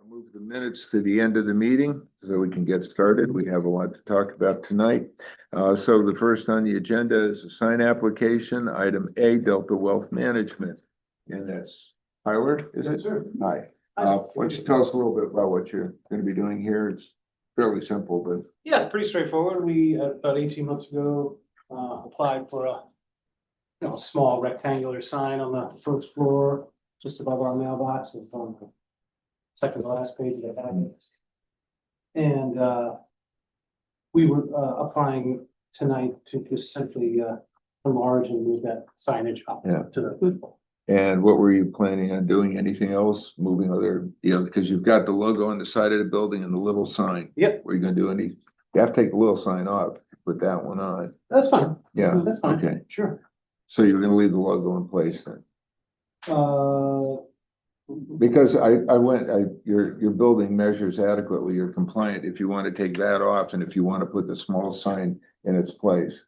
Move the minutes to the end of the meeting so we can get started. We have a lot to talk about tonight. So the first on the agenda is a sign application, item A, Delta Wealth Management. And that's Tyler, is it? Sure. Hi. Why don't you tell us a little bit about what you're going to be doing here? It's fairly simple, but. Yeah, pretty straightforward. We, about 18 months ago, applied for a small rectangular sign on the first floor, just above our mailbox, and on the second to last page of the packet. And we were applying tonight to just simply enlarge and move that signage up to the. And what were you planning on doing? Anything else? Moving other, because you've got the logo on the side of the building and the little sign. Yep. Were you gonna do any, you have to take the little sign off, put that one on. That's fine. Yeah, That's fine. okay. Sure. So you're gonna leave the logo in place then? Uh, Because your building measures adequately, you're compliant if you want to take that off and if you want to put the small sign in its place.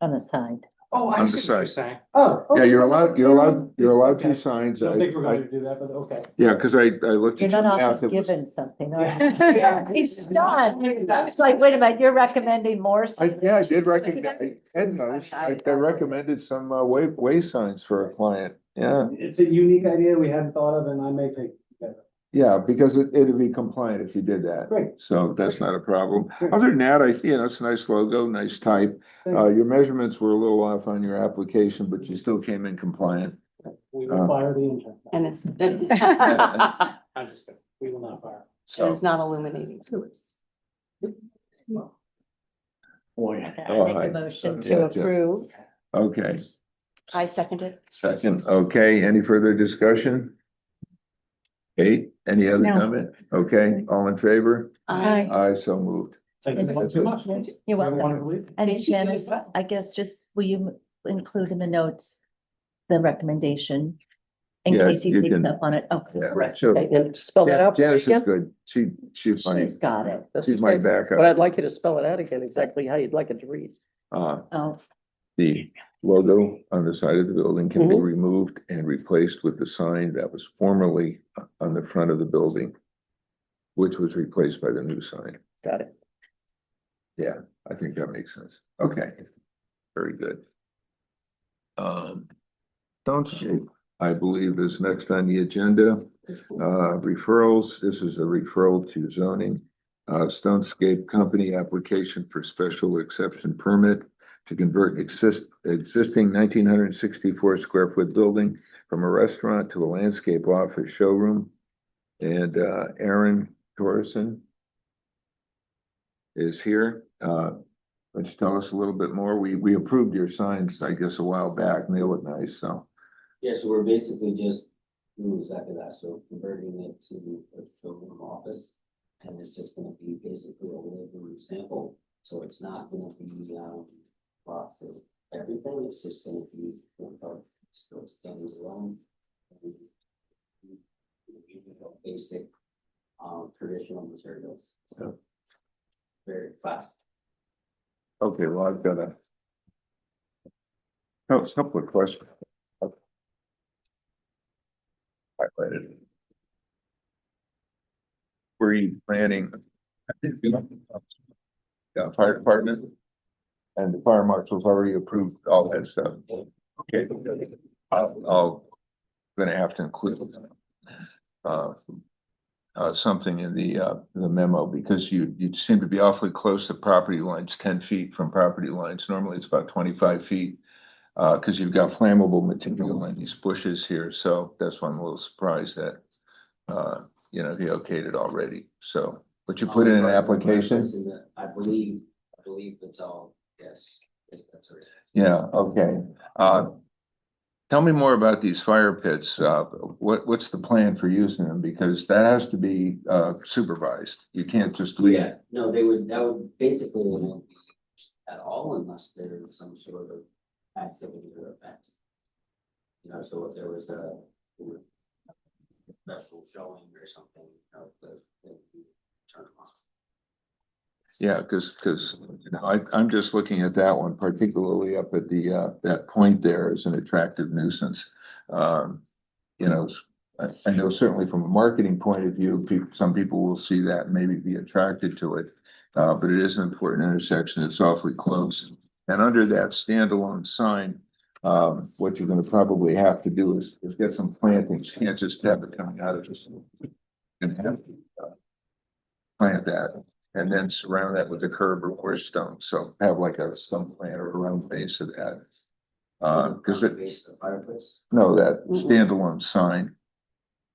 On the side. oh, I On see the what you're side. saying. Oh. Yeah, okay. you're allowed two Okay. signs. I don't think we're going to do that, but okay. Yeah, because I looked You're at your not math. often It was- given something, are Yeah. you? Yeah. He's stunned. It's like, wait a minute, you're recommending more? I did recommend, Ed knows, I recommended some way signs for a client. Yeah, It's a unique idea we hadn't thought of, and I may take that. yeah, because it'd be compliant if you did that. Great. So that's not a problem. Great. Other than that, it's a nice logo, nice type. Thank you. Your measurements were a little off on your application, but you still came in compliant. We will fire the intern. And it's, I'm just kidding. We will not fire. So, it's not illuminating, so it's. Boy. I make a motion to Yeah, approve. okay, I seconded. second, okay, any further discussion? Kate, any other No. comment? Okay, all in favor? Aye. Aye, so moved. Thank you so much. You're Have a welcome. wonderful evening. And Thank you. Janice, I guess just, will you include in the notes the recommendation? In Yeah, case he you picks can- up on it. Oh, Yeah, correct. sure. Okay. And spell that out. Janice is again? good. She's my, She's got it. she's my But backup. I'd like you to spell it out again, exactly how you'd like it to read. Oh, The logo on the side of the building can be Mhm. removed and replaced with the sign that was formerly on the front of the building, which was replaced by the new sign. Got it. Yeah, I think that makes sense. Okay, very good. Stonescape, I believe, is next on the agenda. Referrals, this is a referral to zoning. Stonescape Company application for special exception permit to convert existing 1,964 square foot building from a restaurant to a landscape office showroom. And Aaron Torreson is here. Why don't you tell us a little bit more? We approved your signs, I guess, a while back, and they look nice, so. Yeah, so we're basically just doing exactly that, so converting it to a showroom office. And it's just gonna be basically a living sample, so it's not gonna be, lots of everything, it's just gonna be, still stands alone. And basic, traditional materials. Yeah. Very fast. Okay, well, I've got a couple of questions. Highlighted. Were you planning? Yeah, fire department. And the fire marshal's already approved all that stuff. Okay. I'll gonna have to include something in the memo, because you seem to be awfully close to property lines, 10 feet from property lines. Normally it's about 25 feet. Because you've got flammable material in these bushes here, so that's why I'm a little surprised that he okayed it already. So, but you put in an application? I believe it's all, yes, that's right. Yeah, okay. Tell me more about these fire pits. What's the plan for using them? Because that has to be supervised. You can't just leave. Yeah, no, that would basically they won't be used at all unless there's some sort of activity or event. So if there was a special showing or something, the turn them off. Yeah, because I'm just looking at that one, particularly up at the that point there is an attractive nuisance. I know certainly from a marketing point of view, some people will see that and maybe be attracted to it. But it is an important intersection. It's awfully close. And under that standalone sign, what you're gonna probably have to do is get some plantings. You can't just have it coming out of this. And have plant that and then surround that with a curb or stone. So have like a stone planter around the base of that. Because it, Base of the fireplace, no, that standalone sign.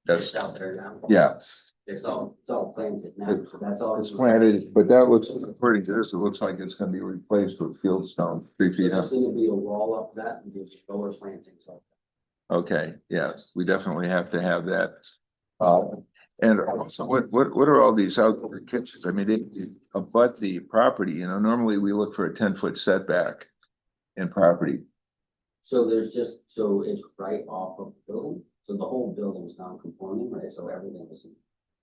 that's That's, out there now. yeah, It's all planted now, so that's all. it's planted, but that looks, according to this, it looks like it's gonna be replaced with field stone, 3 feet up. There's gonna be a wall up that and there's lower plantings up. Okay, yes, we definitely have to have that. And also, what are all these outdoor kitchens? I mean, they abut the property, normally we look for a 10-foot setback in property. So there's just, so it's right off of the building, so the whole building is non-conforming, right, so everything is,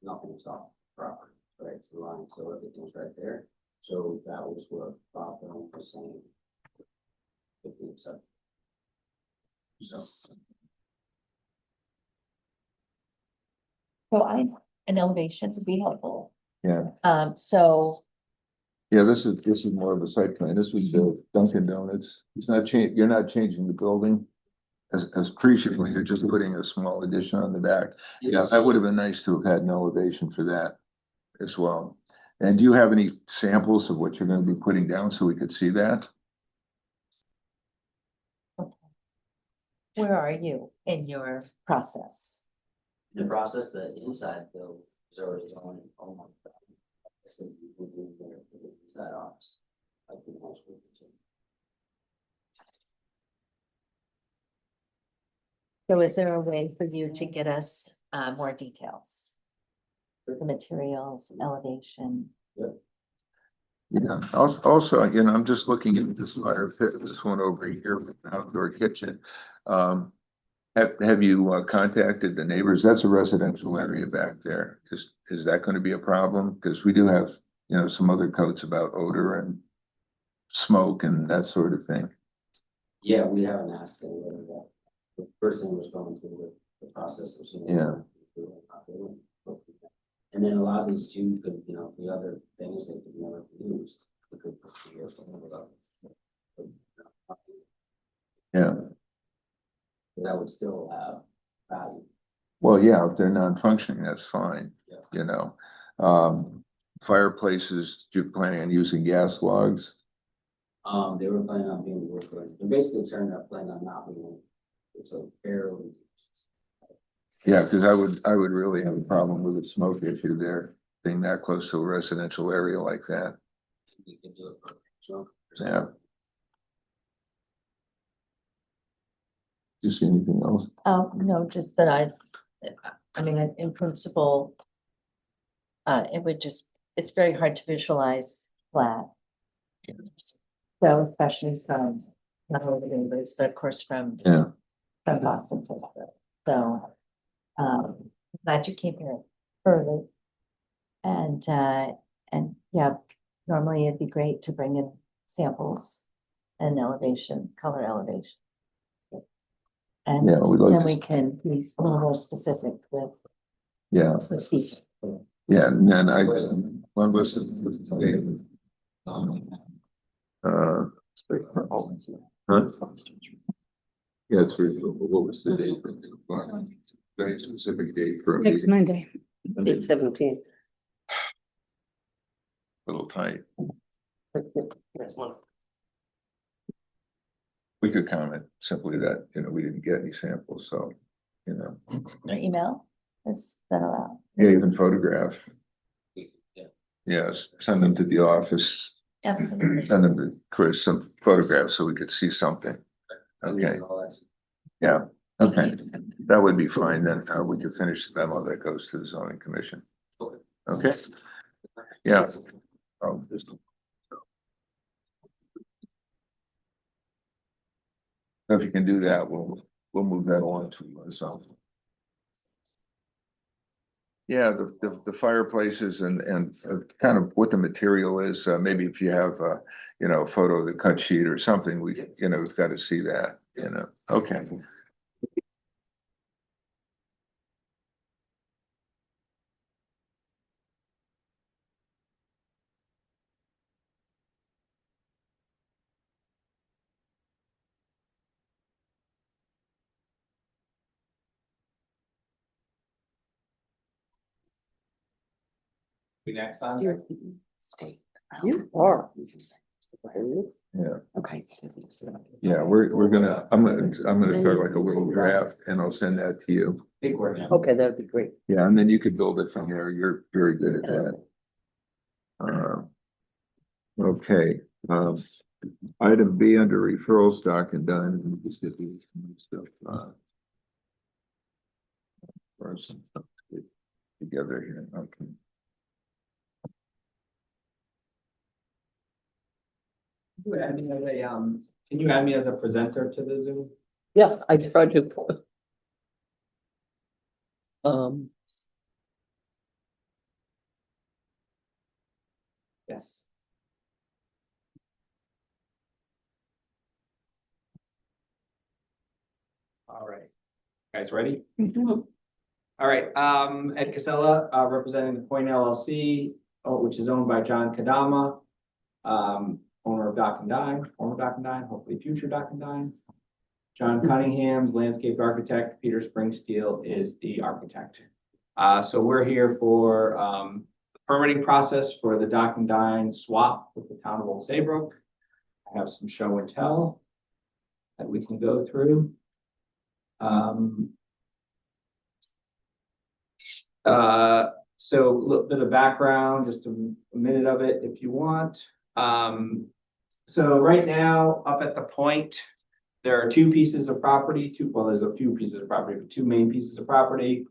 nothing is off property, right, to the line, so everything's right there. So that was what Bob Brown was saying. If we accept. So. So an elevation would be helpful. Yeah, So, yeah, this is more of a site plan. This was the Dunkin' Donuts. It's not you're not changing the building as appreciably, you're just putting a small addition on the back. Yeah, that would have been nice to have had an elevation for that as well. And do you have any samples of what you're gonna be putting down so we could see that? where are you in your process? The process, the inside build is already on, oh my God. It's gonna be moving there for the inside office. Like the most we can do. So is there a way for you to get us more details? The materials, elevation? Yeah, also, I'm just looking at this fire pit, this one over here, outdoor kitchen. Have you contacted the neighbors? That's a residential area back there. Is that gonna be a problem? Because we do have, some other codes about odor and smoke and that sort of thing. Yeah, we haven't asked anybody that. The person was going through the process of. Yeah. And then a lot of these too could, the other things they could never be used. We could or something without. Yeah, That would still have value. well, yeah, if they're non-functioning, that's fine, Yeah. Fireplaces, you're planning on using gas logs? They were planning on being wood burning. They're basically planning on not being. It's a barely. Yeah, because I would really have a problem with the smoke issue there, being that close to a residential area like that. We could do it for smoke. Yeah. You see anything else? Oh, no, just that I mean, in principle, it's very hard to visualize flat. So especially from, not only the neighbors, but of course from Yeah. Boston. So, glad you came here early. And yeah, normally it'd be great to bring in samples and elevation, color elevation. And Yeah, we'd like then to- we can be a little more specific with Yeah, these. yeah, and then one was. Huh? Yeah, it's reasonable. What was the date? Very specific date for a Next meeting. Monday. It's 17. Little tight. Next month. We could comment simply that, we didn't get any samples, so, Or email, is that allowed? yeah, even photograph. Yeah. Yes, send them to the office, Absolutely. send them to Chris some photographs so we could see something. Okay, All that's- yeah, okay, that would be fine, then we could finish the memo that goes to the zoning commission. Okay, yeah. If you can do that, we'll move that along to so. Yeah, the fireplaces and kind of what the material is, maybe if you have a photo of the cut sheet or something, we've got to see that, okay. Be next on. Dear state. You are. Yeah, Okay. yeah, I'm gonna start like a little draft and I'll send that to you. Big word now. Okay, that'd be great. Yeah, and then you could build it from there. You're very good at that. Okay, item B under referral stock and done. Let me just get these stuff, or some stuff together here. Okay. You add me as a, can you add me as a presenter to the Zoom? Yes, I tried to. Um, Yes. All right. Guys, ready? Mhm. All right, Ed Casella, representing the Point LLC, which is owned by John Kadama. Owner of Dock and Dine, former Dock and Dine, hopefully future Dock and Dine. John Cunningham, landscape architect, Peter Springsteel is the architect. So we're here for, permitting process for the Dock and Dine swap with the town of Old Saybrook. I have some show and tell that we can go through. So a little bit of background, just a minute of it if you want. So right now, up at the point, there are two pieces of property, well, there's a few pieces of property, but two main pieces of property.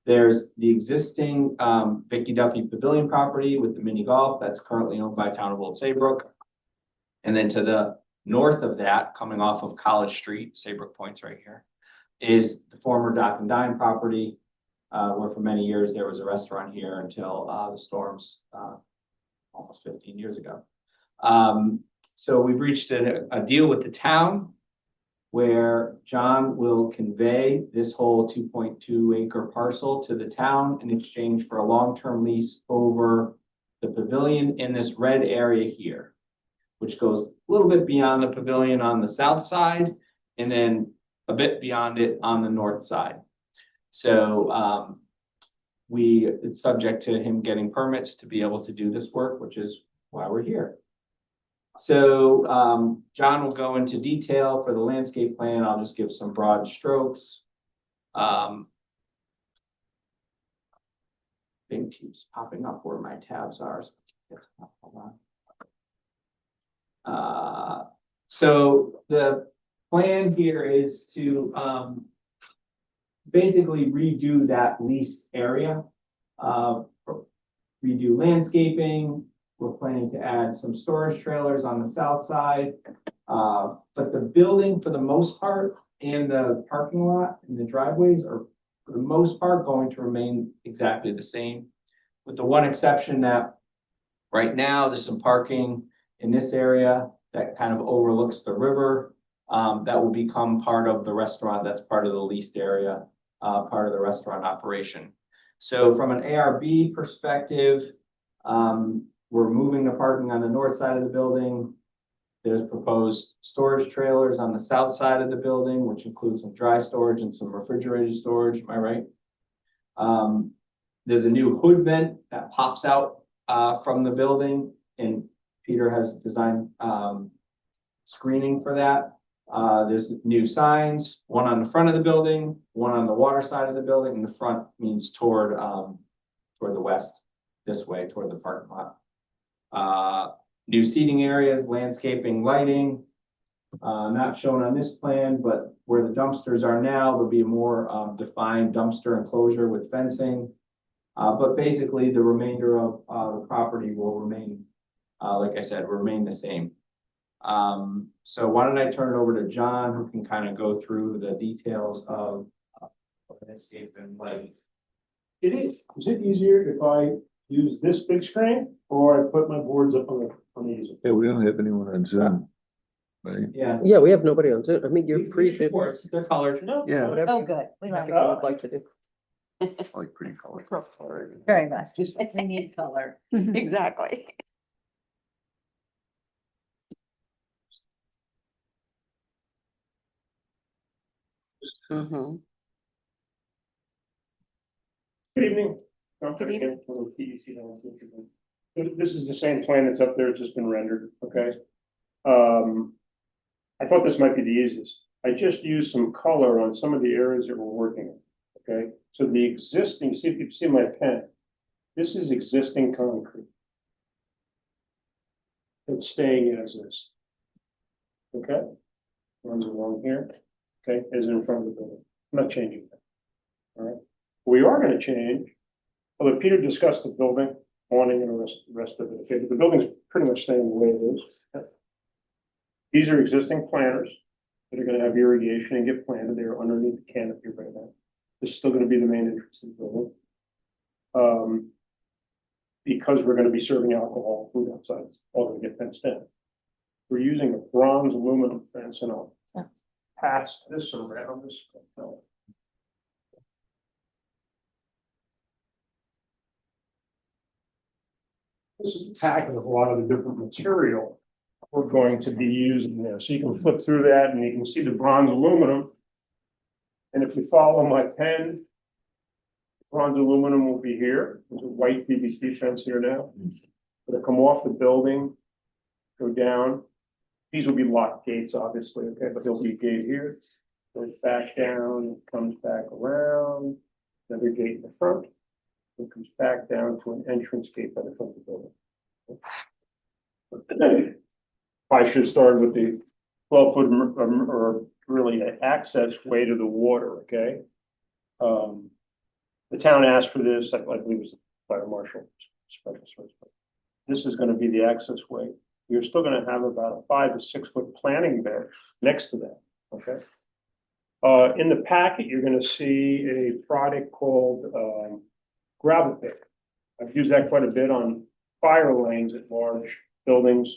There's the existing Vicky Duffy Pavilion property with the mini golf that's currently owned by Town of Old Saybrook. And then to the north of that, coming off of College Street, Saybrook Point's right here, is the former Dock and Dine property, where for many years there was a restaurant here until the storms almost 15 years ago. So we've reached a deal with the town where John will convey this whole 2.2 acre parcel to the town in exchange for a long-term lease over the pavilion in this red area here, which goes a little bit beyond the pavilion on the south side and then a bit beyond it on the north side. So it's subject to him getting permits to be able to do this work, which is why we're here. So John will go into detail for the landscape plan. I'll just give some broad strokes. Thing keeps popping up where my tabs are. Hold on. So the plan here is to basically redo that leased area, redo landscaping. We're planning to add some storage trailers on the south side. But the building, for the most part, and the parking lot and the driveways are, for the most part, going to remain exactly the same, with the one exception that right now there's some parking in this area that kind of overlooks the river. That will become part of the restaurant. That's part of the leased area, part of the restaurant operation. So from an ARB perspective, we're moving the parking on the north side of the building. There's proposed storage trailers on the south side of the building, which includes some dry storage and some refrigerated storage. Am I right? There's a new hood vent that pops out from the building, and Peter has designed screening for that. There's new signs, one on the front of the building, one on the water side of the building, and the front means toward the west, this way, toward the parking lot. New seating areas, landscaping, lighting, not shown on this plan, but where the dumpsters are now, there'll be a more defined dumpster enclosure with fencing. But basically the remainder of the property will remain, like I said, remain the same. So why don't I turn it over to John, who can kind of go through the details of landscape and lighting. Is it easier if I use this big screen or I put my boards up on the easel? Yeah, we don't have anyone on Zoom. Right? Yeah. yeah, we have nobody on Zoom. I mean, you're free to. Of course, they're colored. No. Yeah. Whatever Oh, you good. We like think it you would like to do. I like pretty color. very much. We need color. Exactly. Mm-hmm. Good evening. Good evening. This is the same plan that's up there, it's just been rendered, okay? I thought this might be the easiest. I just used some color on some of the areas that we're working on, okay? So the existing, see if you see my pen, this is existing concrete. It's staying as is. Okay? Runs along here, okay, is in front of the building. I'm not changing that. All right. We are gonna change, although Peter discussed the building, awning and the rest of it, okay, but the building's pretty much staying the way it is. These are existing planters that are gonna have irrigation and get planted. They're underneath the canopy right now. This is still gonna be the main entrance to the building. Because we're gonna be serving alcohol, food outside, it's all gonna get fenced in. We're using a bronze aluminum fence and I'll pass this around this. This is a packet of a lot of the different material we're going to be using there. So you can flip through that and you can see the bronze aluminum. And if you follow my pen, bronze aluminum will be here. There's a white PVC fence here now. It'll come off the building, go down. These will be locked gates, obviously, okay, but there'll be a gate here. Goes back down, comes back around, another gate in the front. It comes back down to an entrance gate by the front of the building. I should have started with the 12-foot or really an access way to the water, okay? The town asked for this, I believe it was the fire marshal special source. This is gonna be the access way. You're still gonna have about a 5 to 6 foot planting bed next to that, okay? In the packet, you're gonna see a product called gravel pit. I've used that quite a bit on fire lanes at large buildings.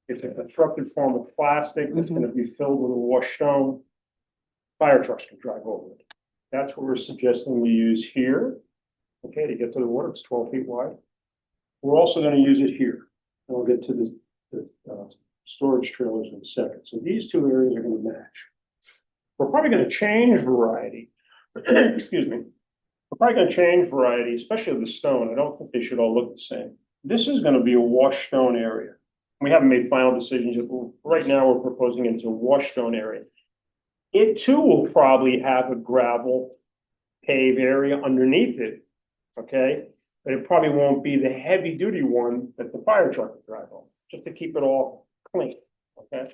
It's a constructed form of plastic that's gonna be filled with a washed stone. Fire trucks can drive over it. That's what we're suggesting we use here. Okay, to get to the water, it's 12 feet wide. We're also gonna use it here. And we'll get to the storage trailers in a second. So these two areas are gonna match. We're probably gonna change variety. Excuse me. We're probably gonna change variety, especially the stone. I don't think they should all look the same. This is gonna be a wash stone area. We haven't made final decisions. Right now, we're proposing it's a wash stone area. It too will probably have a gravel pave area underneath it, okay? But it probably won't be the heavy duty one that the fire truck would drive on, just to keep it all clean, okay?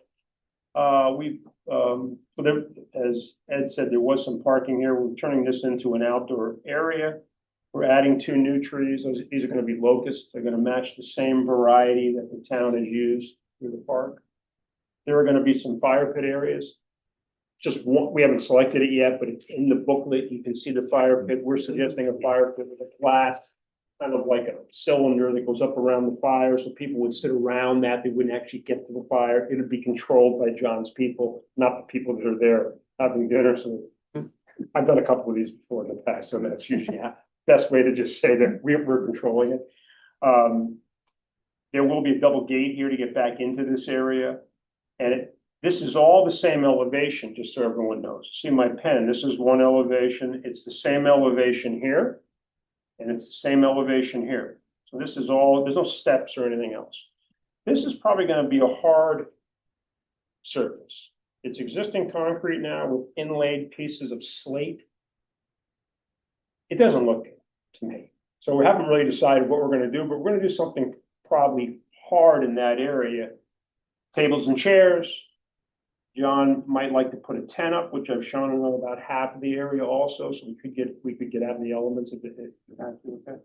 So there, as Ed said, there was some parking here. We're turning this into an outdoor area. We're adding 2 new trees. These are gonna be locusts. They're gonna match the same variety that the town has used through the park. There are gonna be some fire pit areas. Just one, we haven't selected it yet, but it's in the booklet. You can see the fire pit. We're suggesting a fire pit with a glass, kind of like a cylinder that goes up around the fire, so people would sit around that. They wouldn't actually get to the fire. It would be controlled by John's people, not the people that are there having dinner. So I've done a couple of these before in the past, so that's usually the best way to just say that we're controlling it. There will be a double gate here to get back into this area. And this is all the same elevation, just so everyone knows. See my pen, this is one elevation. It's the same elevation here. And it's the same elevation here. So this is all, there's no steps or anything else. This is probably going to be a hard surface. It's existing concrete now with inlaid pieces of slate. It doesn't look good to me. So we haven't really decided what we're going to do, but we're going to do something probably hard in that area. Tables and chairs. John might like to put a tent up, which I've shown him about half of the area also, so we could get out the elements of it. Okay.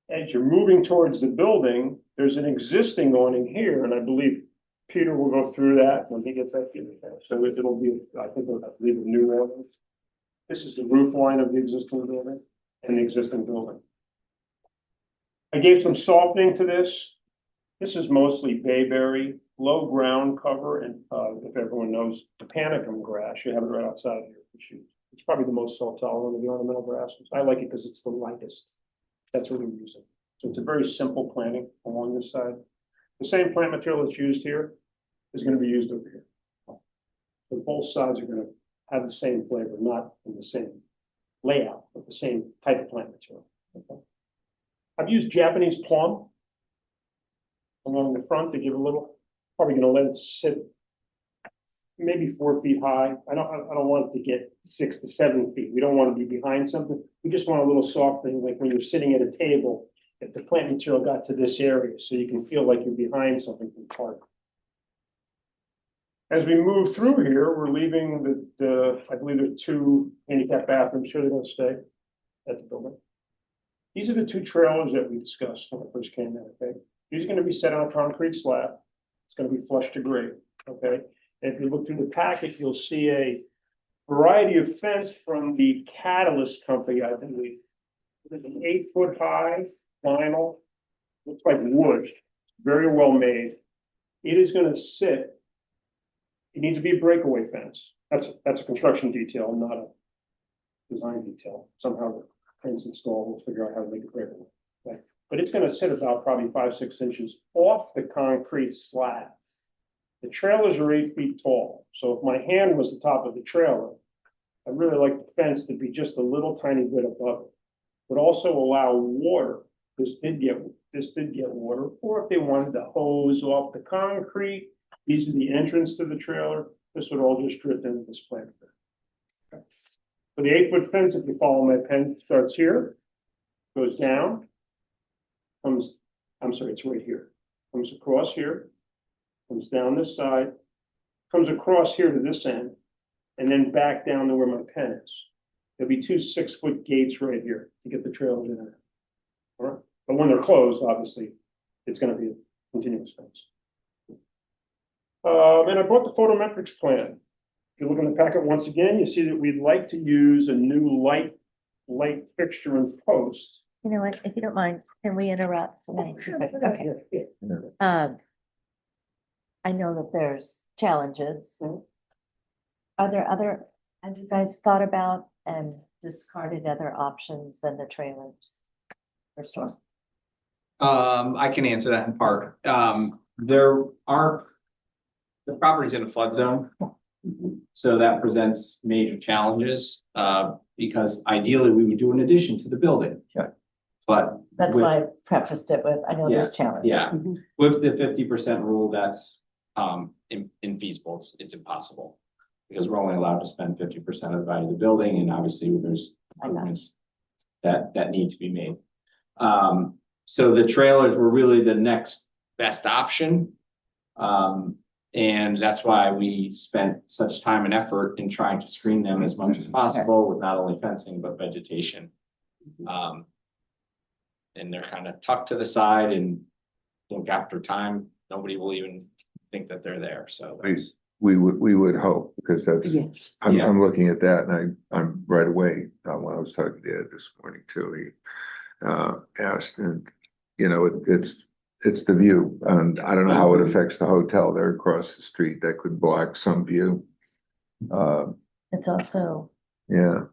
As you're moving towards the building, there's an existing awning here, and I believe Peter will go through that when he gets back in. So it'll be, I think, I believe, a new awning. This is the roof line of the existing building and the existing building. I gave some softening to this. This is mostly bayberry, low ground cover, and if everyone knows the panicum grass, you have it right outside here. It's probably the most salt tolerant of the ornamental grasses. I like it because it's the lightest. That's what we're using. So it's a very simple planting along this side. The same plant material that's used here is going to be used over here. So both sides are going to have the same flavor, not in the same layout, but the same type of plant material. I've used Japanese plum along the front to give a little, probably gonna let it sit maybe 4 feet high. I don't want it to get 6 to 7 feet. We don't want to be behind something. We just want a little softening, like when you're sitting at a table, if the plant material got to this area, so you can feel like you're behind something from park. As we move through here, we're leaving I believe there are 2 handicap bathrooms here. They're gonna stay at the building. These are the 2 trailers that we discussed when I first came in, okay? These are gonna be set on a concrete slab. It's gonna be flush to grade, okay? And if you look through the packet, you'll see a variety of fence from the Catalyst Company, I believe. It's an 8-foot high vinyl, looks like wood, very well made. It is gonna sit. It needs to be a breakaway fence. That's a construction detail, not a design detail. Somehow the fence installed, we'll figure out how to make it breakaway. Okay? But it's gonna sit about probably 5-6 inches off the concrete slab. The trailers are 8 feet tall, so if my hand was the top of the trailer, I'd really like the fence to be just a little tiny bit above it. But also allow water. This did get water, or if they wanted to hose off the concrete, these are the entrance to the trailer. This would all just drip into this plant. Okay. For the 8-foot fence, if you follow my pen, starts here, goes down, it's right here, comes across here, comes down this side, comes across here to this end, and then back down to where my pen is. There'll be 2 6-foot gates right here to get the trailers in there. All right, but when they're closed, obviously, it's going to be a continuous fence. And I brought the photometrics plan. If you look in the packet once again, you see that we'd like to use a new light fixture and post. You know what, if you don't mind, can we interrupt? Okay. I know that there's challenges. Have you guys thought about and discarded other options than the trailers? First one. I can answer that in part. The property's in a flood zone. So that presents major challenges, because ideally we would do an addition to the building. Sure. But That's why I prefaced it with, I know there's challenges. yeah, with the 50% rule, that's infeasible. It's impossible. Because we're only allowed to spend 50% of the value of the building, and obviously there's improvements that need to be made. So the trailers were really the next best option. And that's why we spent such time and effort in trying to screen them as much as possible with not only fencing, but vegetation. And they're kind of tucked to the side, and look, after time, nobody will even think that they're there. So that's, We would hope, because that's, Yes. I'm looking at that, and I'm right away, when I was talking to Ed this morning too, he asked, and it's the view, and I don't know how it affects the hotel there across the street. That could block some view. It's also, Yeah.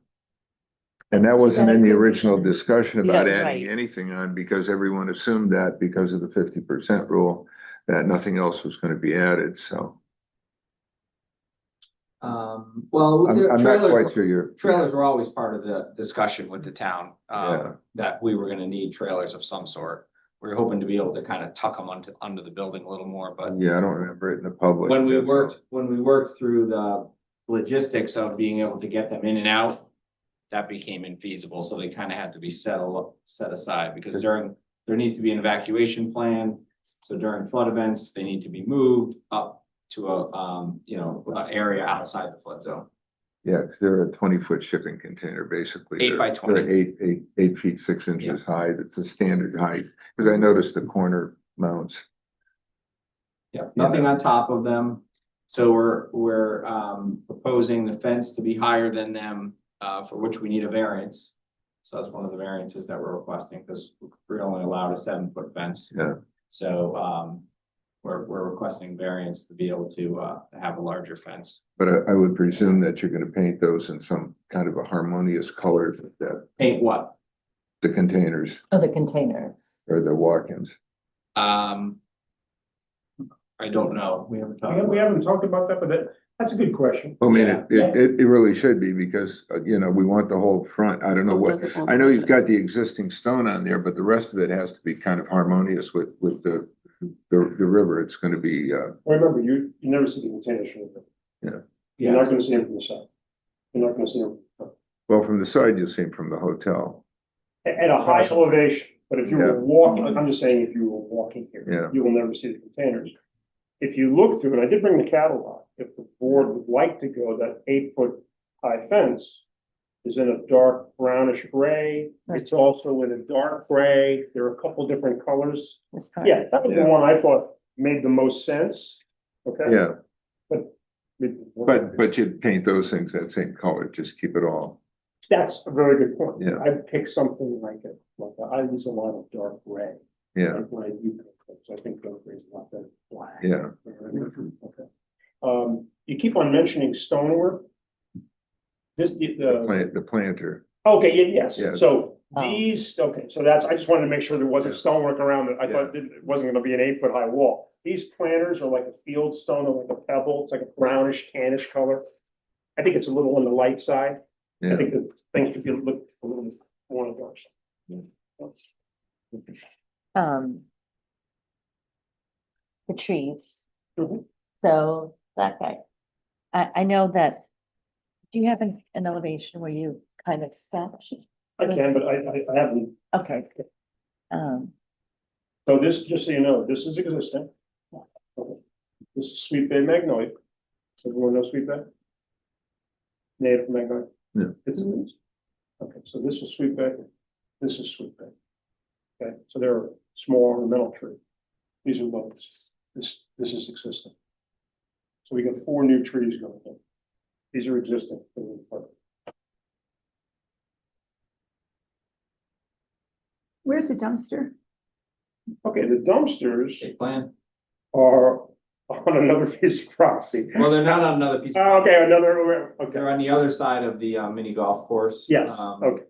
And that So wasn't that in the includes- original discussion about Yeah, adding right. anything on, because everyone assumed that because of the 50% rule, that nothing else was going to be added, so. well, I'm not quite sure you're. trailers were always part of the discussion with the town, Yeah. that we were gonna need trailers of some sort. We were hoping to be able to kind of tuck them under the building a little more, but Yeah, I don't remember it in the public. when we that's all. worked through the logistics of being able to get them in and out, that became infeasible, so they kind of had to be set aside, because there needs to be an evacuation plan. So during flood events, they need to be moved up to an area outside the flood zone. Yeah, because they're a 20-foot shipping container, basically. 8 by 20. They're 8 feet 6 inches high. That's a standard height, because I noticed the corner mounts. Yeah, nothing on top of them. So we're proposing the fence to be higher than them, for which we need a variance. So that's one of the variances that we're requesting, because we're only allowed a 7-foot fence. Yeah. So we're requesting variance to be able to have a larger fence. But I would presume that you're going to paint those in some kind of a harmonious color, that Paint what? the containers the containers. or the walk-ins. I don't know. We haven't talked. We haven't talked about that, but That's a good question. I mean, Yeah. it really should be because, you know, we want the whole front. I don't know what, I know you've got the existing stone on there, but the rest of it has to be kind of harmonious with the river. It's gonna be, Remember, you never see the containers from the, you're Yeah, not gonna see them from the side. You're not gonna see them well, from the side, you'll see them from the hotel. at a high elevation, but if you Yeah. were walking, I'm just saying, if you were walking here, Yeah. you will never see the containers. If you look through, and I did bring the catalog, if the board would like to go, that 8-foot high fence is in a dark brownish gray. It's also in a dark gray. There are a couple different colors. This part. Yeah, that was the one I thought made the most sense. Okay. Yeah, But but you'd paint those things that same color, just keep it all. that's a very good point. Yeah. I'd pick something I use a lot of dark gray. Yeah, Like when I do things, I think dark gray is a lot better than black. yeah. Okay. You keep on mentioning stonework. This, The planter. okay, yes, Yes. so Oh. these, okay, so that's, I just wanted to make sure there wasn't stonework around it. I thought it wasn't gonna be an 8-foot high wall. These planters are like a field stone or like a pebble. It's like a brownish tannish color. I think it's a little on the light side. I Yeah, think the things should be look a little more on the dark side. The trees. Mhm. So that guy, I know that, do you have an elevation where you kind of sketch? I can, but I haven't. Okay. Um, So this, just so you know, this is existing. Okay. This is Sweet Bay Magnolia. Everyone know Sweet Bay? Native Magnolia? Yeah. It's amazing. Okay, so this is Sweet Bay. This is Sweet Bay. Okay, so they're a small ornamental tree. These are lows. This is existing. So we got 4 new trees going in. These are existing. Where's the dumpster? Okay, the dumpsters state plan. are on another piece of property. Well, they're not on another piece. Okay, another, okay, They're on the other side of the mini golf course. yes, Um, okay.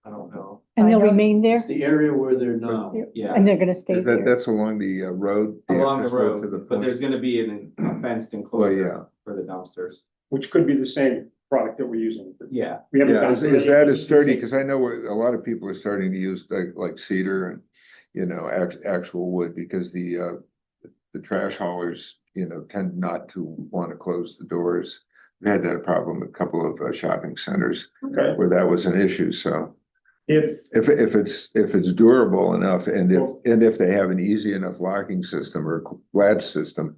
I don't know. And I they'll know- remain there, It's the area where they're now. Yeah, and they're gonna stay is that, there. that's along the road? along the access road to road, the but point? there's gonna be a fenced Well, enclosure yeah. for the dumpsters. Which could be the same product that we're using. Yeah, We haven't Yeah, gone is through that any- as sturdy? Because I know a lot of people are starting to use like cedar and, you know, actual wood because the trash haulers, you know, tend not to want to close the doors. We had that problem at a couple of shopping centers Okay, where that was an issue, so. if, If it's durable enough and if they have an easy enough locking system or latch system.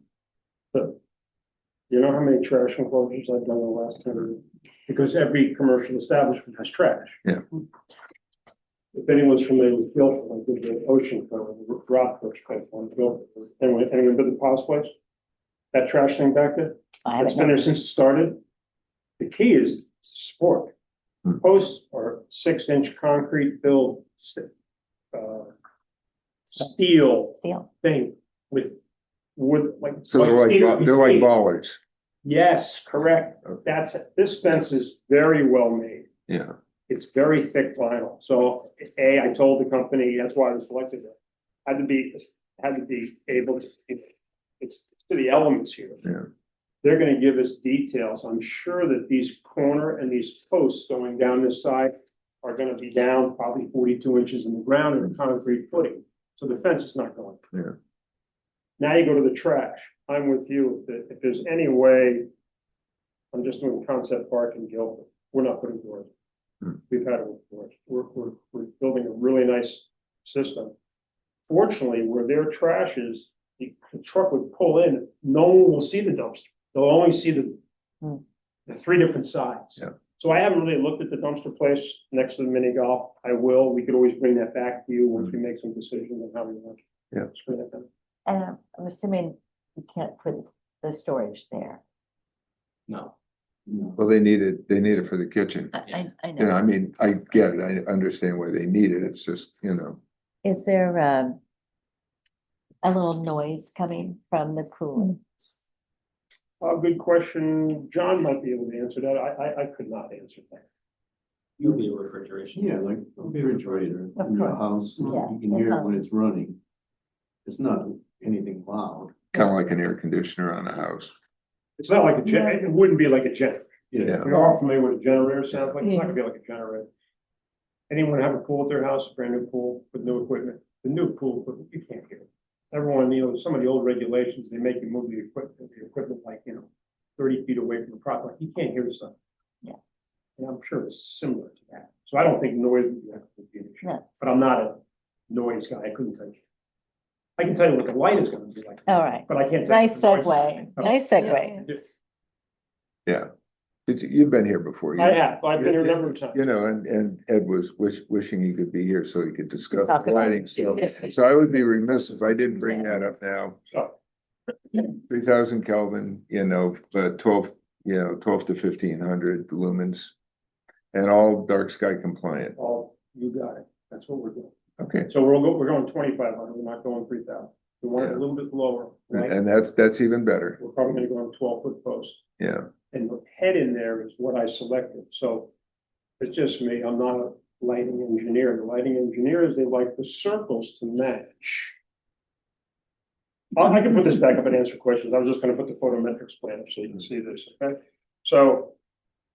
you know how many trash enclosures I've done in the last 10 years? Because every commercial establishment has trash. Yeah. If anyone's familiar with Guilford, like with the ocean front, the rock first pipeline, Guilford, anyone been to Paul's place? That trash thing back there? I It's haven't been there know. since it started. The key is support. Hmm. Posts are 6-inch concrete filled, steel Steel. thing with wood, like. So they're like steel. bollards. Yes, correct. Okay. This fence is very well made. Yeah, It's very thick vinyl. So I told the company, that's why I selected it. Had to be able to, it's to the elements here. yeah. They're gonna give us details. I'm sure that these corner and these posts going down this side are gonna be down probably 42 inches in the ground and a concrete footing. So the fence is not going. Yeah. Now you go to the trash. I'm with you. If there's any way, I'm just doing concept park in Guilford. We're not putting doors. Hmm. We've had it with doors. We're building a really nice system. Fortunately, where their trash is, the truck would pull in, no one will see the dumpster. They'll only see the 3 different sides. Yeah. So I haven't really looked at the dumpster place next to the mini golf. I will. We could always bring that back to you once we make some decisions on how we want. Yeah. to screen it then. And I'm assuming you can't put the storage there. no. Well, they need it for the kitchen. I You know, know. I mean, I get it. I understand why they need it. It's just, you know, Is there a little noise coming from the cooler? Good question. John might be able to answer that. I could not answer that. You'll be a refrigeration. Yeah, like a refrigerator Of in your course. house, Yeah, you can hear it when it's running. It's not anything loud. kind of like an air conditioner on a house. It's not like it wouldn't be like a generator. Yeah. We're all familiar with a generator sounds like, it's not gonna be like a generator. Anyone have a pool at their house, a brand new pool with new equipment? The new pool, equipment, you can't hear it. Everyone, some of the old regulations, they make you move the equipment like, 30 feet away from the property line. You can't hear the stuff. Yeah. And I'm sure it's similar to that. So I don't think noise would be an issue. No. But I'm not a noise guy. I couldn't tell you. I can tell you what the light is gonna be like. All right. But I can't. tell you Nice what the noise is. segue, nice segue. Yeah. You've been here before. I have. I've been here a number of times. And Ed was wishing he could be here so he could discuss Talk about lighting. So I would be remiss if I didn't bring that up now. So, 3000 Kelvin, but 12 to 1500 lumens. And all dark sky compliant. you got it. That's what we're doing. Okay. So we're going 2,500. We're not going 3,000. We want it a little bit lower, right? And that's even better. We're probably gonna go on 12-foot post. Yeah. And the head in there is what I selected, so it's just me, I'm not a lighting engineer. The lighting engineers, they like the circles to match. I can put this back up and answer questions. I was just gonna put the photometrics plan up so you can see this, okay? So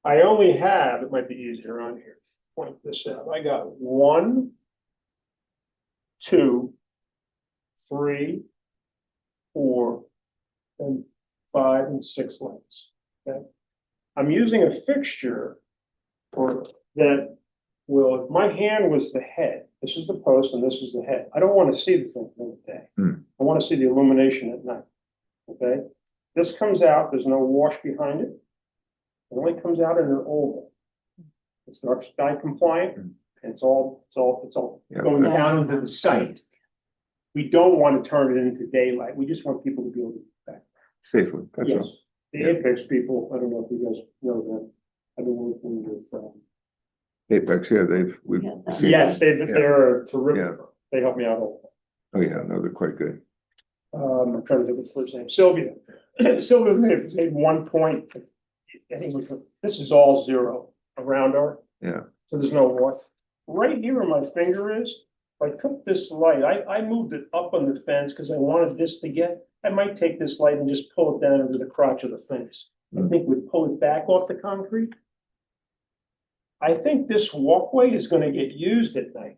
I only have, it might be easier on here, point this out. I got 1, 2, 3, 4, and 5 and 6 lights. Okay. I'm using a fixture that will, if my hand was the head, this is the post and this is the head. I don't want to see the thing during the day. I want to see the illumination at night. Okay. This comes out, there's no wash behind it. It only comes out in an oval. It's dark sky compliant and it's all going down into the site. We don't want to turn it into daylight. We just want people to be able to do that Safely. That's Yes, all. the Apex people, I don't know if you guys know them. I've been working with, Apex, yeah, we've. yes, they're Yeah. terrific. They help me out all Oh, yeah, no, they're quite good. the time. I'm trying to think of the first name, Sylvia. Sylvia made 1 point. I think this is all 0 around our. Yeah. So there's no wash. Right here where my finger is, if I took this light, I moved it up on the fence because I wanted this to get, I might take this light and just pull it down into the crotch of the fence. I think we'd pull it back off the concrete. I think this walkway is gonna get used at night.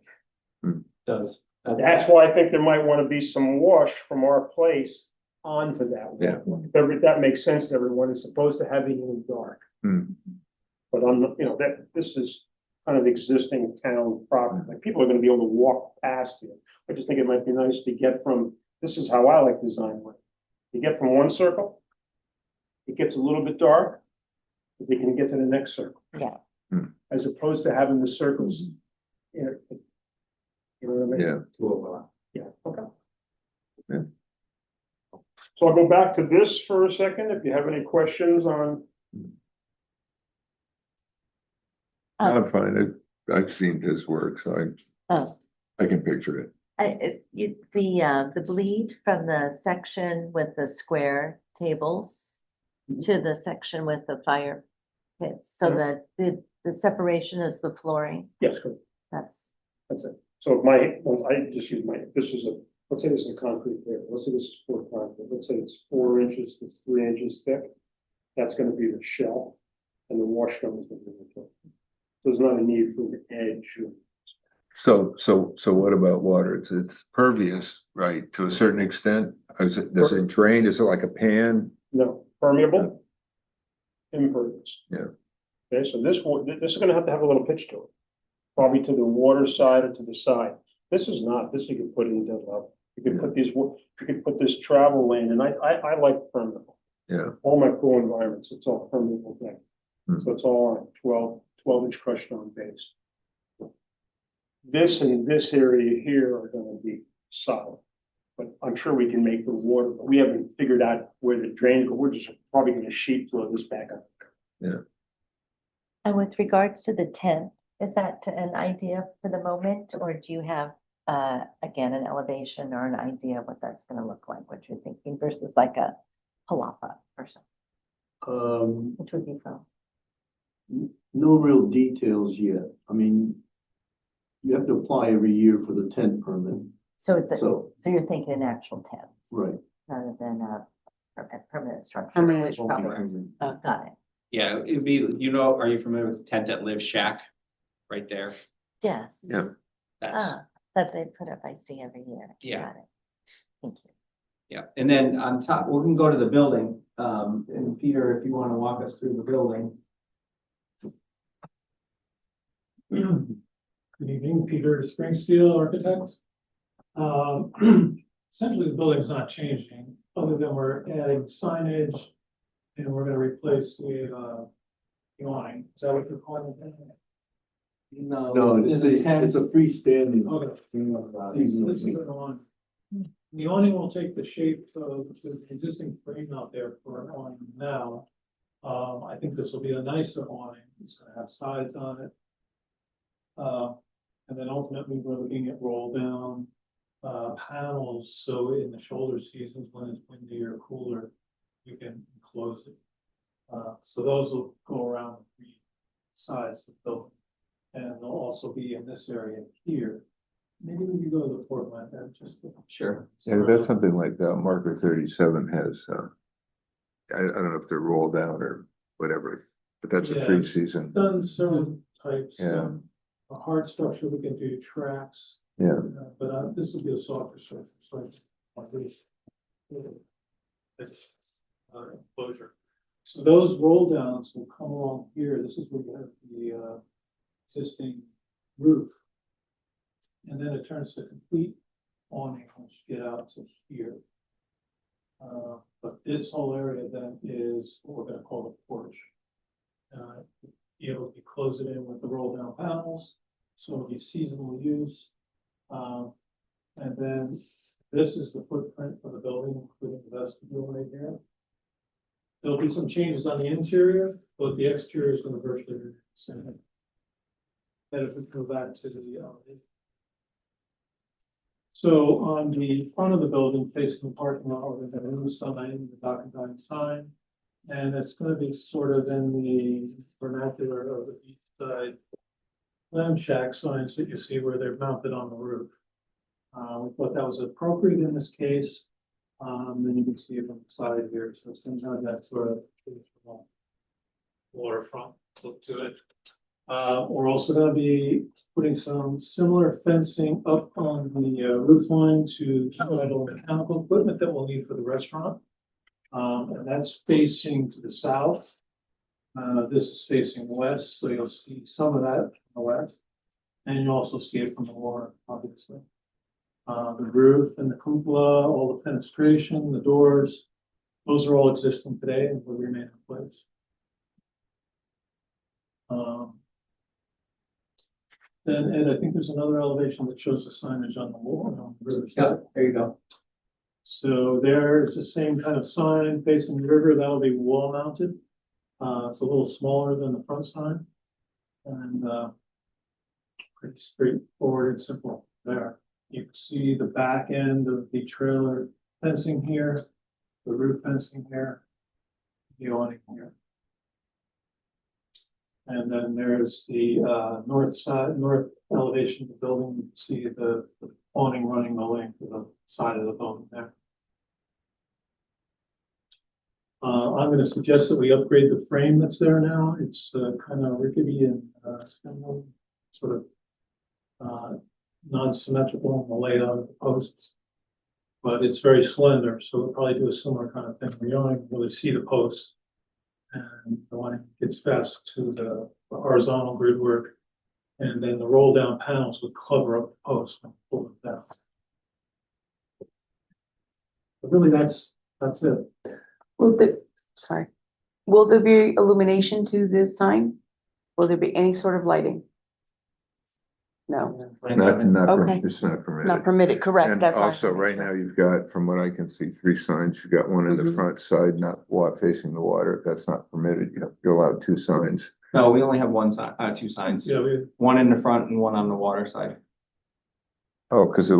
Does. That's why I think there might wanna be some wash from our place onto that. Yeah. walkway. That makes sense to everyone. It's supposed to have it in the dark. But I'm not, this is kind of existing town property. Like people are gonna be able to walk past here. I just think it might be nice to get from, this is how I like design work. You get from one circle, it gets a little bit dark, but they can get to the next circle. Yeah. As opposed to having the circles. You know what I mean? Yeah. Yeah, okay. Yeah. So I'll go back to this for a second, if you have any questions on. I'm fine. I've seen his work, so Oh, I can picture it. the bleed from the section with the square tables to the section with the fire pits, so that the separation is the flooring, Yes, good, that's, that's it. So I just use this is let's say this is a concrete there, let's say this is poured concrete, let's say it's 4 inches to 3 inches thick. That's gonna be the shelf, and the wash dome is gonna be the top. There's not a need for the edge. So what about water? It's pervious, right, to a certain extent? Does it drain? Is it like a pan? No, permeable. Impervious. Yeah. Okay, so this is gonna have to have a little pitch to it. Probably to the water side or to the side. This is not, this you could put into, you could put you could put this travel lane, and I like permeable. Yeah. All my pool environments, it's all permeable thing. So it's all on 12-inch crushed stone base. This and this area here are gonna be solid. But I'm sure we can make the water, but we haven't figured out where the drain, but we're just probably gonna sheet flow this back up. and with regards to the tent, is that an idea for the moment, or do you have, again, an elevation or an idea of what that's gonna look like, what you're thinking versus like a palapa or something, which would be from? No real details yet. I mean, you have to apply every year for the tent permit. So it's, So, so you're thinking an actual tent right. rather than a permanent structure. Permanent which probably- structure. Got it. Yeah, it'd be, are you familiar with the tent that lives shack right there? Yes. Yeah. That's, That they put up, I see every year. Yeah. Got it. Thank you. yeah. And then on top, we can go to the building. And Peter, if you want to walk us through the building. Good evening, Peter Springsteel, architect. Essentially, the building's not changing, other than we're adding signage and we're gonna replace the awning. Is that what you're calling it? No, it's a freestanding. Okay. Seasonal. Let's keep it on. The awning will take the shape of the existing frame out there for an awning now. I think this will be a nicer awning. It's gonna have sides on it. And then ultimately, we're looking at roll down panels, so in the shoulder seasons, when it's windy or cooler, you can close it. So those will go around the three sides of the building. And they'll also be in this area here. Maybe we can go to the floor plan there, just. Sure. Yeah, that's something like marker 37 has, I don't know if they're rolled out or whatever, but that's a Yeah. 3-season. Done several types. Yeah. A hard structure, we can do tracks. Yeah. But this will be a softer structure, so like this. Enclosure. So those roll downs will come along here. This is where you have the existing roof. And then it turns to complete awning once you get out to here. But this whole area then is what we're gonna call the porch. You close it in with the roll down panels, so it'll be seasonal use. And then this is the footprint for the building, including the vestibule right here. There'll be some changes on the interior, but the exterior is gonna virtually remain the same. And if we go back to the, so on the front of the building, facing the parking lot, we're gonna have a new sign, the Dock and Dine sign. And it's gonna be sort of in the vernacular of the east side lamb shack signs that you see where they're mounted on the roof. We thought that was appropriate in this case. Then you can see it on the side here, so it's gonna have that sort of waterfront look to it. We're also gonna be putting some similar fencing up on the roof line to handle mechanical equipment that we'll need for the restaurant. And that's facing to the south. This is facing west, so you'll see some of that on the west. And you'll also see it from the water, obviously. The roof and the cupola, all the fenestration, the doors, those are all existing today and will remain in place. Then, Ed, I think there's another elevation that shows the signage on the wall. On the roof. Yeah, there you go. So there's the same kind of sign facing the river, that'll be wall mounted. It's a little smaller than the front sign. And pretty straightforward and simple there. You can see the back end of the trailer fencing here, the roof fencing here, the awning here. And then there's the north elevation of the building. You can see the awning running the length of the side of the building there. I'm going to suggest that we upgrade the frame that's there now. It's kind of rickety and sort of non-symmetrical in the layout of the posts. But it's very slender, so we'll probably do a similar kind of thing. We don't really see the posts. And the one gets fast to the horizontal grid work. And then the roll down panels would cover up the post and pull it down. But really, that's it. Will there be illumination to this sign? Will there be any sort of lighting? No, It's Okay. not permitted. not permitted, correct, And that's. why I also, wanted to right make now, sure. you've got, from what I can see, 3 signs. You've got one in the Mhm. front side, not facing the water. That's not permitted. You're allowed 2 signs. No, we only have one sign, 2 signs. Yeah, we, One in the front and one on the water side. Oh, because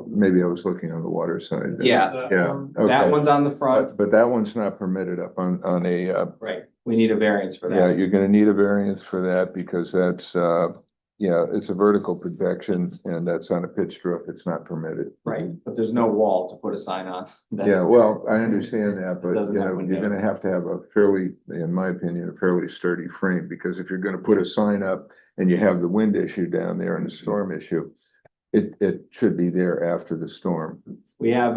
maybe I was looking on the water side. then. Yeah. Yeah, That okay. one's on the front, But that one's not permitted up on a, right? We need a variance for yeah, that. you're gonna need a variance for that because that's, Yeah, it's a vertical projection and that's on a pitched roof. It's not permitted. Right, but there's no wall to put a sign on. Yeah, well, I understand that, but Doesn't you have know, you're windows. gonna have to have a fairly, in my opinion, a fairly sturdy frame, because if you're gonna put a sign up and you have the wind issue down there and the storm issue, it should be there after the storm. We have,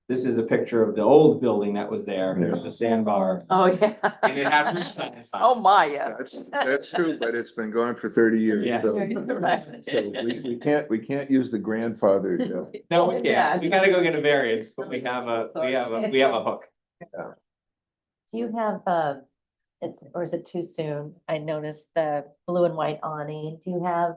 this is a picture of the old building that was there. Here's the sandbar. Oh, yeah. And it had roof signs on it. Oh, my, yeah. That's true, but it's been gone for 30 years. Yeah. So Right. so we can't use the grandfather. No, we can't. We gotta go get a variance, but we have a hook. Do you have, it's, or is it too soon? I noticed the blue and white awning. Do you have,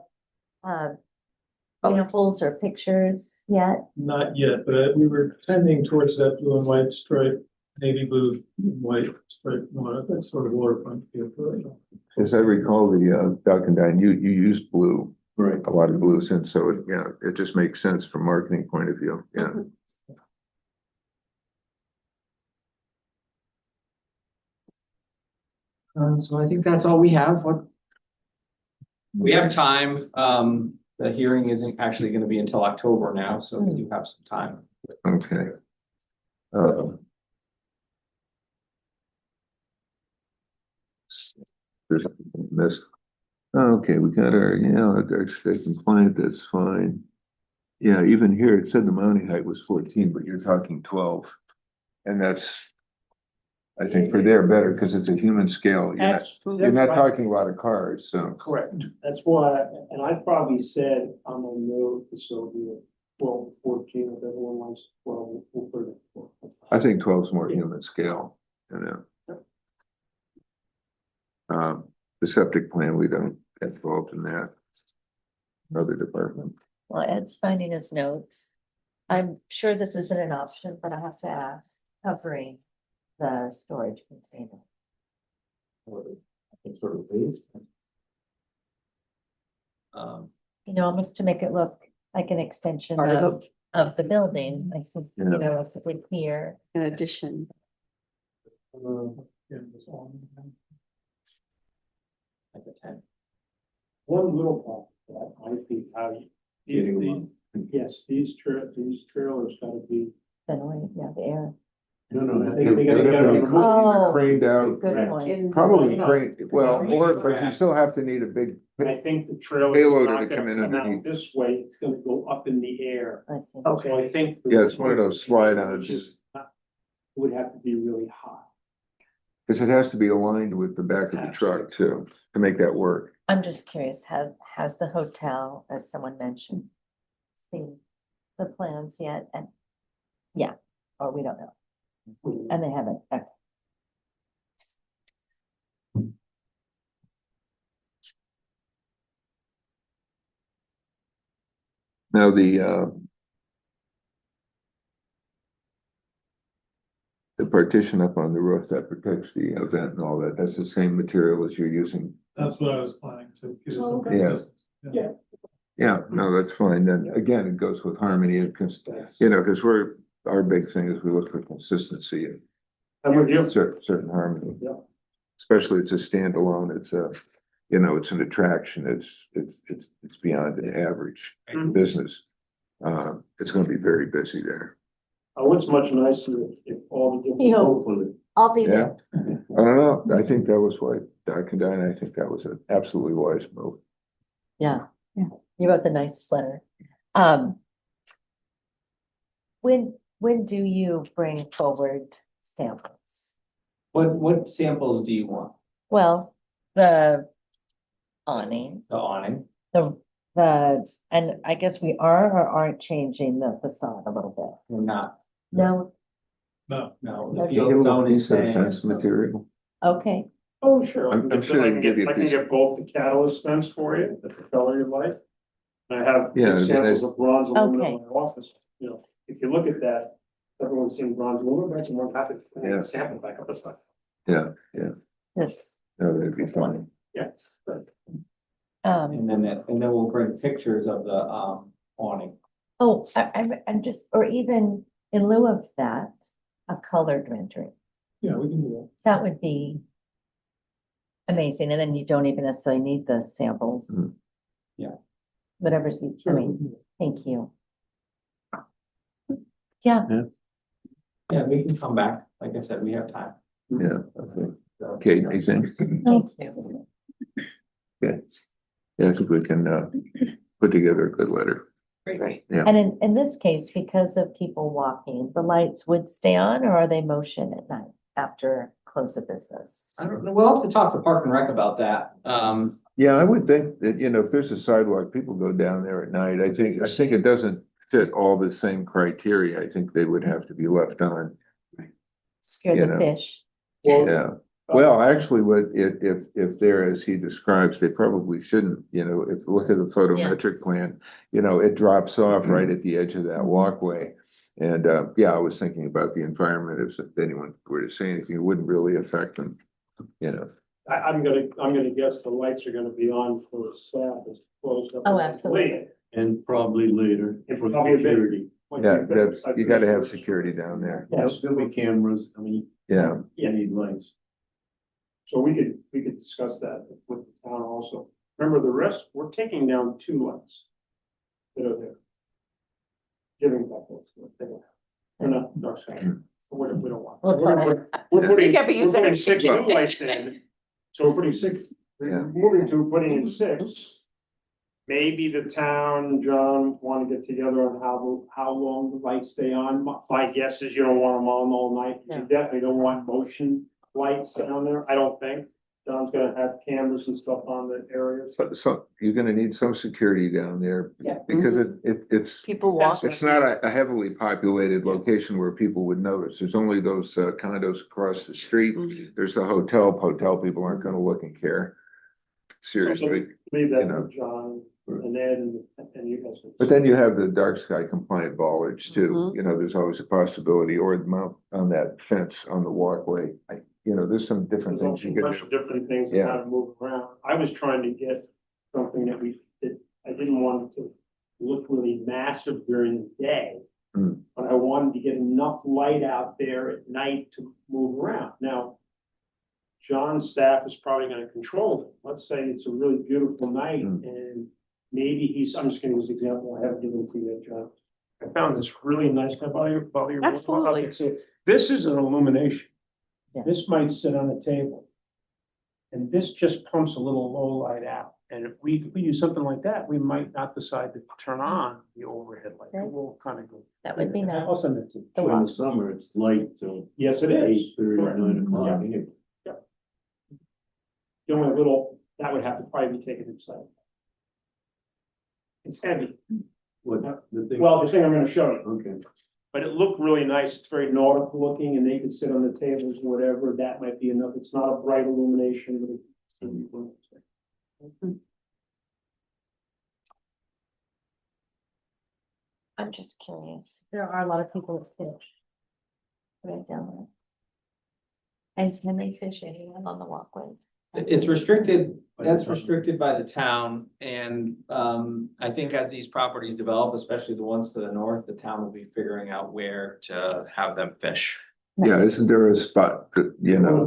samples or pictures yet? Not yet, but we were tending towards that blue and white stripe, navy blue, white stripe, that sort of waterfront feel for it. As I recall, the Falcon Dine, you used blue, Right. a lot of blues, and so it just makes sense from marketing point of view. Yeah. So I think that's all we have. We have time. The hearing isn't actually gonna be until October now, so we do have some time. Okay. There's this. Okay, we got our, our state compliant, that's fine. Yeah, even here, it said the mounting height was 14, but you're talking 12. And that's, I think for there better, because it's a human scale. You're not talking about a car, so. Correct, that's why, and I probably said on the note, so the 12 to 14, if everyone wants 12, we'll put it. I think 12 is more human scale, the septic plan, we don't get involved in that. Another department. Well, Ed's finding his notes. I'm sure this isn't an option, but I have to ask, covering the storage container. Sort of base. Almost to make it look like an extension Part of of the building, like, Yeah. if it did here. In addition. Like a tent. One little part that might be how, yes, these trailers gotta be, Fenway, yeah, the air. no, I think they gotta get on the roof. Oh, Craned out, good point. probably No. craned, well, or, but you still have to need a big, I think the trailer Payloader is to not come in gonna come underneath. out this way, it's gonna go up in the air. I see. So I think. yeah, it's one of those slide-ons. Would have to be really high. Because it has to be aligned with the back of the truck too, to make that work. I'm just curious, has the hotel, as someone mentioned, seen the plans yet? And yeah, or we don't know. And they haven't. Okay. Now, the partition up on the roof that protects the vent and all that, that's the same material as you're using. That's what I was planning to. give some Okay. Yeah. consistency. Yeah. Yeah, no, that's fine. Then again, it goes with harmony and because our big thing is we look for consistency and I'm with you. certain harmony. Yeah. Especially it's a standalone, it's it's an attraction, it's beyond an average Mhm. business. It's gonna be very busy there. Oh, it's much nicer if all the different. Yeah. Hopefully. I'll be Yeah. there. I don't know, I think that was why Doc and Diane, I think that was an absolutely wise move. Yeah, you wrote the nicest letter. When do you bring forward samples? What samples do you want? Well, the awning, The awning? and I guess we are or aren't changing the facade a little bit. We're not. No, No, No. No, the Give field them a zone is piece of saying- fence material. okay, Oh, sure. I'm sure they can give you a I can piece. get both the catalyst fence for you, the color you like. I have Yeah, it'd be samples nice. of bronze aluminum Okay. in my office, if you look at that, everyone's seen bronze aluminum, but you're more happy to Yeah. sample back up the stuff. Yeah, this, no, that'd be fine. Yes, but And then we'll bring pictures of the awning. oh, I'm just, or even in lieu of that, a colored rendering. yeah, we can do that. That would be amazing, and then you don't even necessarily need the samples. Whatever's, I mean, thank you. Yeah, Yeah, we can come back. Like I said, we have time. Yeah, okay. Okay, Nathan. thank you. Good. Yeah, I think we can, put together a good letter. Right. Yeah. And in this case, because of people walking, the lights would stay on, or are they motion at night after close of business? I don't know. We'll have to talk to Park and Rec about that. Yeah, I would think that, if there's a sidewalk, people go down there at night. I think it doesn't fit all the same criteria. I think they would have to be left on. Scare You the know. fish. Yeah. Well, actually, if they're, as he describes, they probably shouldn't, if you look at the photometric plan, it drops off right at the edge of that walkway. And, yeah, I was thinking about the environment. If anyone were to say anything, it wouldn't really affect them, I'm gonna guess the lights are gonna be on for staff as closed up. Oh, absolutely. And probably later for Probably a bit. security. Yeah, you gotta have security down there. There'll be cameras, I mean, Yeah. you need lights. So we could discuss that with the town also. Remember the rest, we're taking down 2 lights that are there. Giving back those, they're not dark sky. So we don't want. We'll try. We're putting, You can't be we're using putting it. 6 new lights in. So we're putting 6, Yeah. moving to putting in 6. Maybe the town, John, want to get together on how long the lights stay on. My guess is you don't want them on all night. You Yeah. definitely don't want motion lights down there, I don't think. John's gonna have cameras and stuff on the areas. So you're gonna need some security down there. Yeah. Because it's, People walk. it's not a heavily populated location where people would notice. There's only those condos across the street. Mhm. There's the hotel people aren't gonna look and care. Seriously. Leave that You know. with John and Ed and you guys. But then you have the dark sky compliant bollards too. Mhm. There's always a possibility, or the mount on that fence on the walkway. There's some different There's things you a could bunch do. of different things that Yeah. kind of move around. I was trying to get something that I didn't want it to look really massive during the day. Hmm. But I wanted to get enough light out there at night to move around. Now, John's staff is probably gonna control it. Let's say it's a really beautiful night Hmm. and maybe I'm just gonna use an example. I haven't given it to you yet, John. I found this really nice, can I bother your? Absolutely. Okay, so this is an illumination. Yeah. This might sit on the table. And this just pumps a little low light out. And if we do something like that, we might not decide to turn on the overhead light. It will kind of go. That would be I'll nice. send it to you. The So in the walk. summer, it's light till Yes, it is. 8:30, Correct. 9 o'clock. The only little, that would have to probably be taken inside. It's heavy. What, the thing? Well, the thing I'm gonna show you. Okay. But it looked really nice. It's very nautical looking and they could sit on the tables or whatever. That might be enough. It's not a bright illumination, but it's. I'm just curious. There are a lot of people that fish. Right down there. And can they fish anyone on the walkway? It's restricted, that's restricted by the town, and I think as these properties develop, especially the ones to the north, the town will be figuring out where to have them fish. Yeah, isn't there a spot that,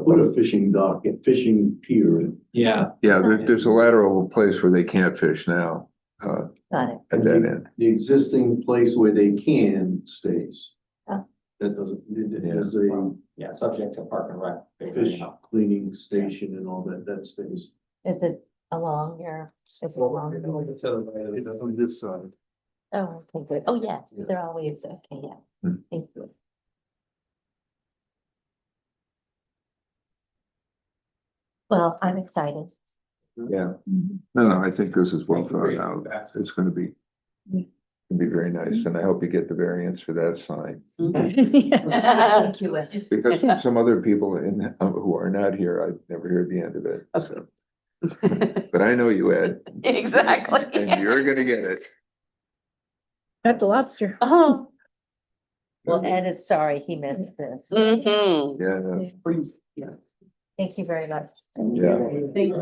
Put a fishing dock, a fishing pier in. Yeah. yeah, there's a lateral place where they can't fish now, Got it. at that end. The existing place where they can stays. Oh. That doesn't, there's a Yeah, subject to Park and Rec. figuring fish it out. cleaning station and all that stays. Is it along is it along? It's on this side. Oh, okay, good. Oh, yes, Yeah. they're always, okay, yeah. Hmm. Thank you. Well, I'm excited. Yeah, no, I think this is well thought out. It's gonna be, very nice, and I hope you get the variance for that sign. Thank you. Ed. Because some other people who are not here, I've never heard the end of it, so. But I know you, Ed, Exactly. and you're gonna get it. At the lobster. Oh. Well, Ed is sorry he missed this. Mhm. Yeah, Thank you very much. yeah. Thank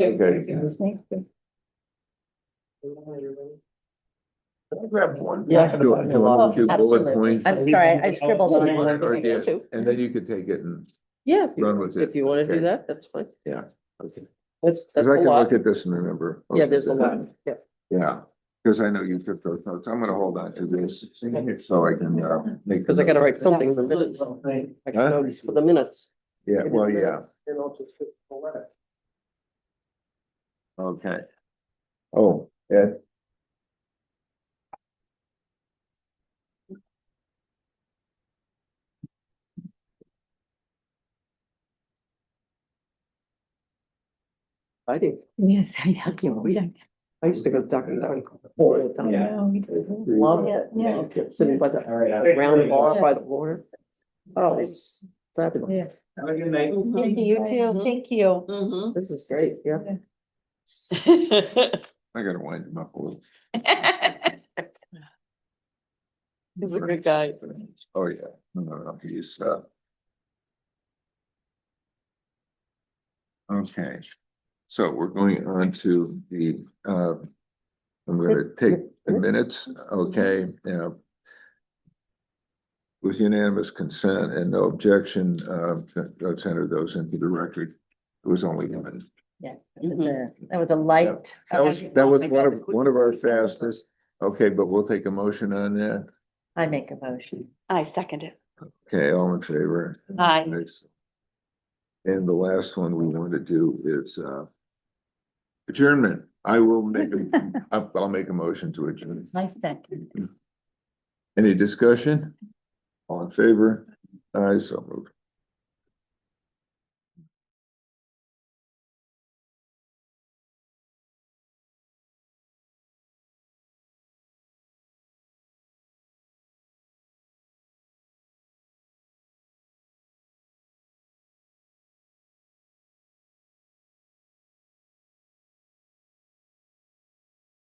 Okay. Grab one. Yeah. Do you want to do bullet points? I'm sorry, I scribbled on Or it. do you- And then you could take it and Yeah, run with it. if you wanna do Okay. that, that's fine. Yeah, okay. That's Cause a I can lot. look at this and remember. Yeah, there's a lot, yeah. Yeah, because I know you took those notes. I'm gonna hold on to this so I can, make. Because I gotta write something in the Absolutely. minutes. I Huh? got notes for the minutes. Yeah, well, yeah, And I'll just fit the letter. okay. Oh, Ed, I did. Yes, I know. Yeah. I used to go duck and down all the I time. know, we just- Love it. Yeah. Love it. Sitting by the round bar by the water. Oh, it's fabulous. Yeah. Have a good night. Thank you, you too, thank you. Mhm. This is great, yeah. I gotta wind him up a little. He's a good guy. Oh, yeah, no, he's, okay. So we're going on to the, I'm gonna take the minutes, okay, yeah. With unanimous consent and no objection, let's enter those into the record. It was only one. Yeah, that was a light. That was one of our fastest. Okay, but we'll take a motion on that. I make a motion. I second it. Okay, all in favor? Aye. Nice. And the last one we want to do is, adjournment. I'll make a motion to adjourn. I second. Any discussion? All in favor? Aye, so moved.